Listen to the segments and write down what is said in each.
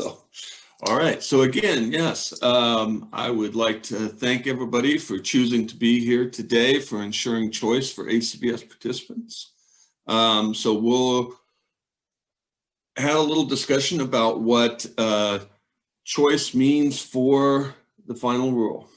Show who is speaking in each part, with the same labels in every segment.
Speaker 1: All right. So again, yes, I would like to thank everybody for choosing to be here today for ensuring choice for HCBS participants. So we'll have a little discussion about what choice means for the final rule.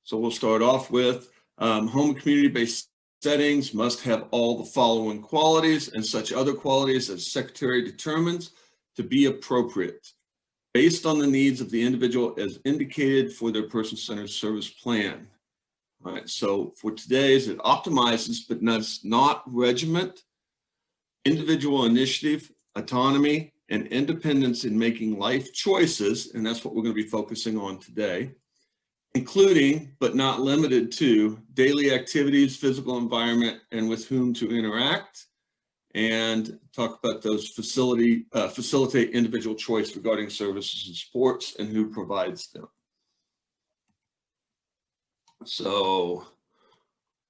Speaker 1: So we'll start off with home and community-based settings must have all the following qualities and such other qualities as Secretary determines to be appropriate based on the needs of the individual as indicated for their person-centered service plan. All right, so for today's, it optimizes but does not regiment individual initiative, autonomy, and independence in making life choices, and that's what we're going to be focusing on today, including but not limited to daily activities, physical environment, and with whom to interact, and talk about those facilitate individual choice regarding services and supports and who provides them. So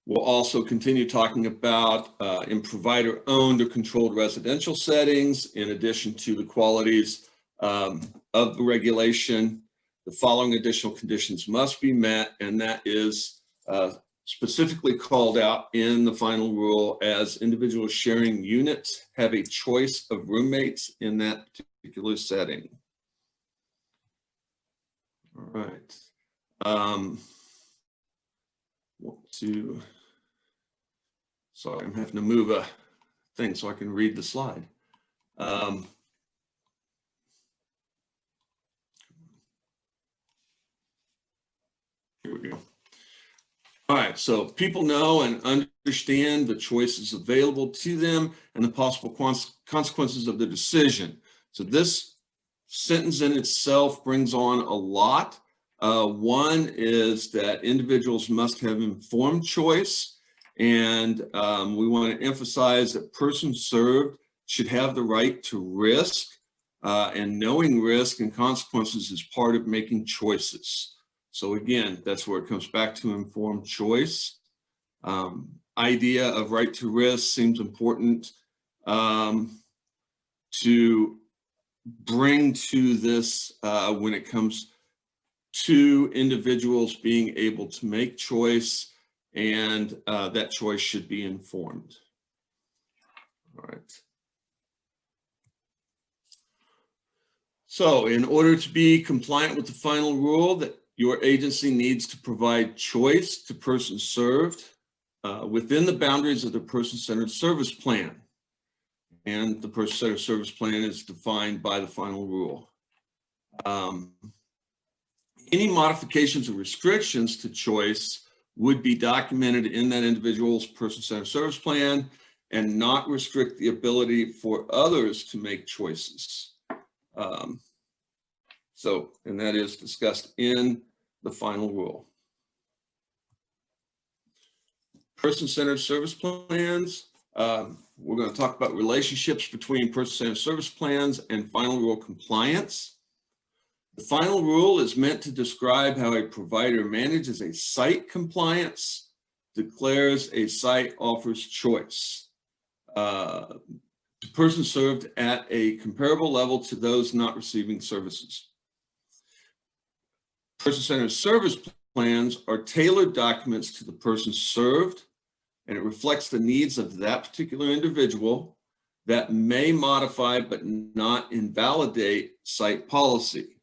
Speaker 1: we'll also continue talking about in provider-owned or controlled residential settings, in addition to the qualities of the regulation, the following additional conditions must be met, and that is specifically called out in the final rule as individuals sharing units have a choice of roommates in that particular setting. All right. Sorry, I'm having to move a thing so I can read the slide. Here we go. All right, so people know and understand the choices available to them and the possible consequences of their decision. So this sentence in itself brings on a lot. One is that individuals must have informed choice, and we want to emphasize that persons served should have the right to risk, and knowing risk and consequences is part of making choices. So again, that's where it comes back to informed choice. Idea of right to risk seems important to bring to this when it comes to individuals being able to make choice, and that choice should be informed. All right. So in order to be compliant with the final rule, that your agency needs to provide choice to persons served within the boundaries of the person-centered service plan. And the person-centered service plan is defined by the final rule. Any modifications or restrictions to choice would be documented in that individual's person-centered service plan and not restrict the ability for others to make choices. And that is discussed in the final rule. Person-centered service plans. We're going to talk about relationships between person-centered service plans and final rule compliance. The final rule is meant to describe how a provider manages a site compliance, declares a site offers choice to persons served at a comparable level to those not receiving services. Person-centered service plans are tailored documents to the person served, and it reflects the needs of that particular individual that may modify but not invalidate site policy.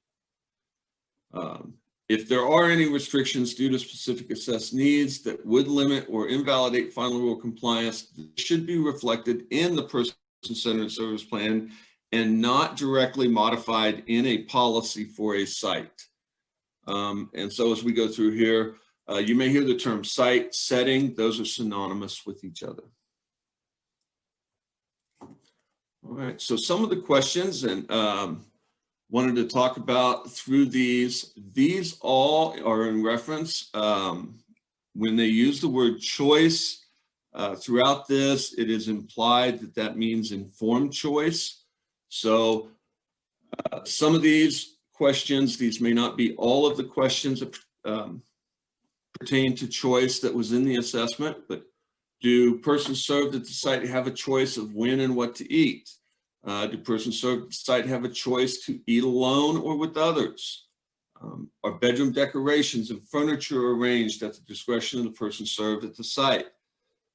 Speaker 1: If there are any restrictions due to specific assessed needs that would limit or invalidate final rule compliance, it should be reflected in the person-centered service plan and not directly modified in a policy for a site. And so as we go through here, you may hear the term site, setting, those are synonymous with each other. All right, so some of the questions and wanted to talk about through these all are in reference when they use the word choice throughout this, it is implied that that means informed choice. So some of these questions, these may not be all of the questions that pertain to choice that was in the assessment, but do persons served at the site have a choice of when and what to eat? Do persons served at the site have a choice to eat alone or with others? Are bedroom decorations and furniture arranged at the discretion of the person served at the site?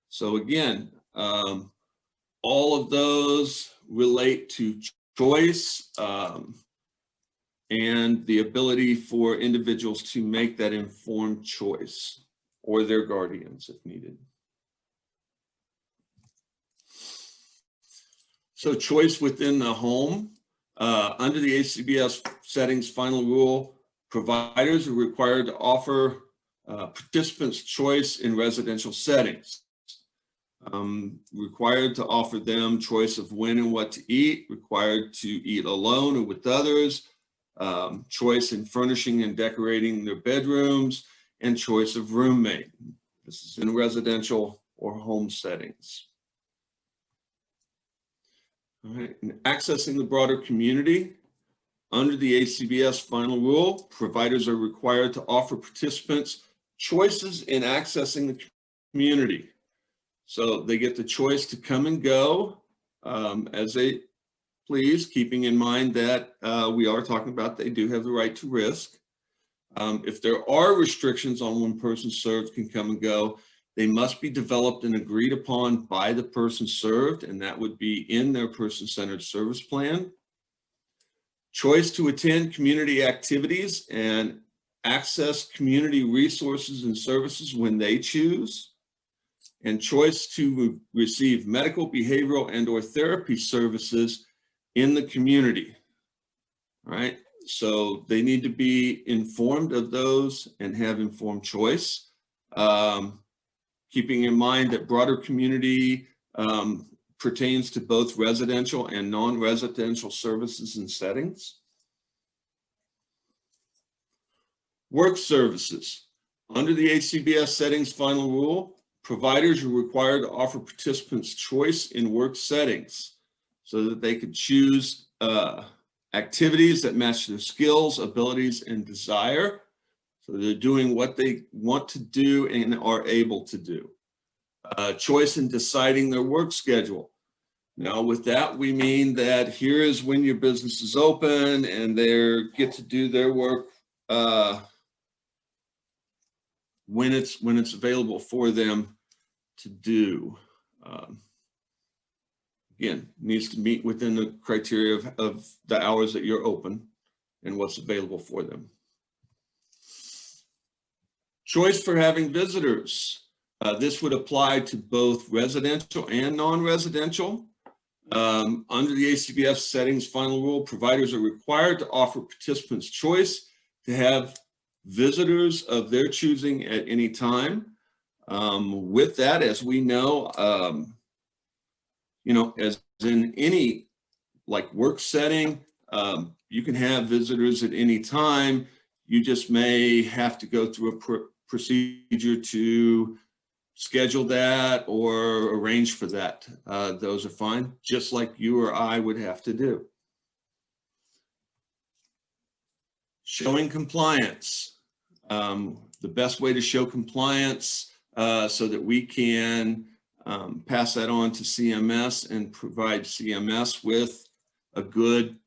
Speaker 1: So again, all of those relate to choice and the ability for individuals to make that informed choice, or their guardians if needed. So choice within the home. Under the HCBS Settings Final Rule, providers are required to offer participants choice in residential settings. Required to offer them choice of when and what to eat, required to eat alone or with others, choice in furnishing and decorating their bedrooms, and choice of roommate. This is in residential or home settings. All right, and accessing the broader community. Under the HCBS Final Rule, providers are required to offer participants choices in accessing the community. So they get the choice to come and go as they please, keeping in mind that we are talking about they do have the right to risk. If there are restrictions on when persons served can come and go, they must be developed and agreed upon by the person served, and that would be in their person-centered service plan. Choice to attend community activities and access community resources and services when they choose. And choice to receive medical, behavioral, and/or therapy services in the community. All right, so they need to be informed of those and have informed choice. Keeping in mind that broader community pertains to both residential and non-residential services and settings. Work services. Under the HCBS Settings Final Rule, providers are required to offer participants choice in work settings so that they could choose activities that match their skills, abilities, and desire. So they're doing what they want to do and are able to do. Choice in deciding their work schedule. Now with that, we mean that here is when your business is open and they get to do their work when it's available for them to do. Again, needs to meet within the criteria of the hours that you're open and what's available for them. Choice for having visitors. This would apply to both residential and non-residential. Under the HCBS Settings Final Rule, providers are required to offer participants choice to have visitors of their choosing at any time. With that, as we know, as in any like work setting, you can have visitors at any time. You just may have to go through a procedure to schedule that or arrange for that. Those are fine, just like you or I would have to do. Showing compliance. The best way to show compliance so that we can pass that on to CMS and provide CMS with a good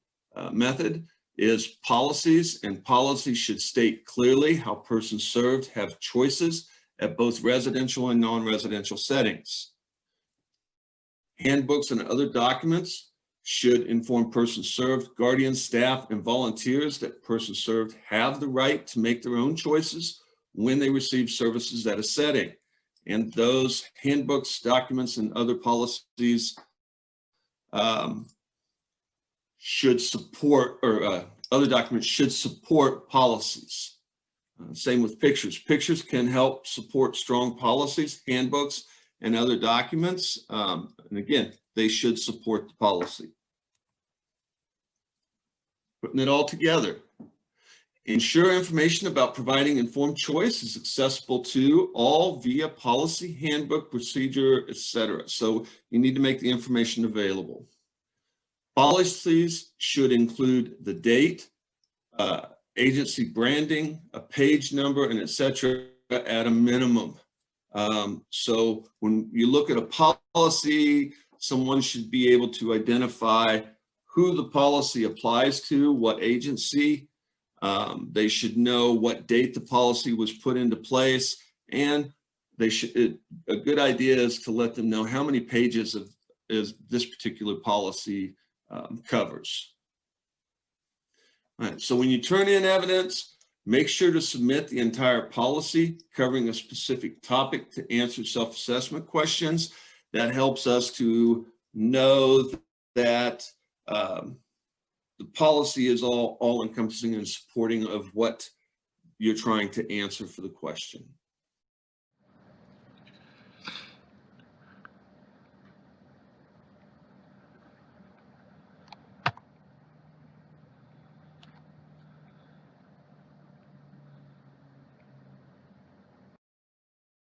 Speaker 1: method is policies, and policies should state clearly how persons served have choices at both residential and non-residential settings. Handbooks and other documents should inform persons served, guardians, staff, and volunteers that persons served have the right to make their own choices when they receive services at a setting. And those handbooks, documents, and other policies should support, or other documents should support policies. Same with pictures. Pictures can help support strong policies, handbooks, and other documents. And again, they should support the policy. Putting it all together. Ensure information about providing informed choice is accessible to all via policy, handbook, procedure, etc. So you need to make the information available. Policies should include the date, agency branding, a page number, and etc. at a minimum. So when you look at a policy, someone should be able to identify who the policy applies to, what agency. They should know what date the policy was put into place, and they should, a good idea is to let them know how many pages of this particular policy covers. All right, so when you turn in evidence, make sure to submit the entire policy covering a specific topic to answer self-assessment questions. That helps us to know that the policy is all encompassing and supporting of what you're trying to answer for the question.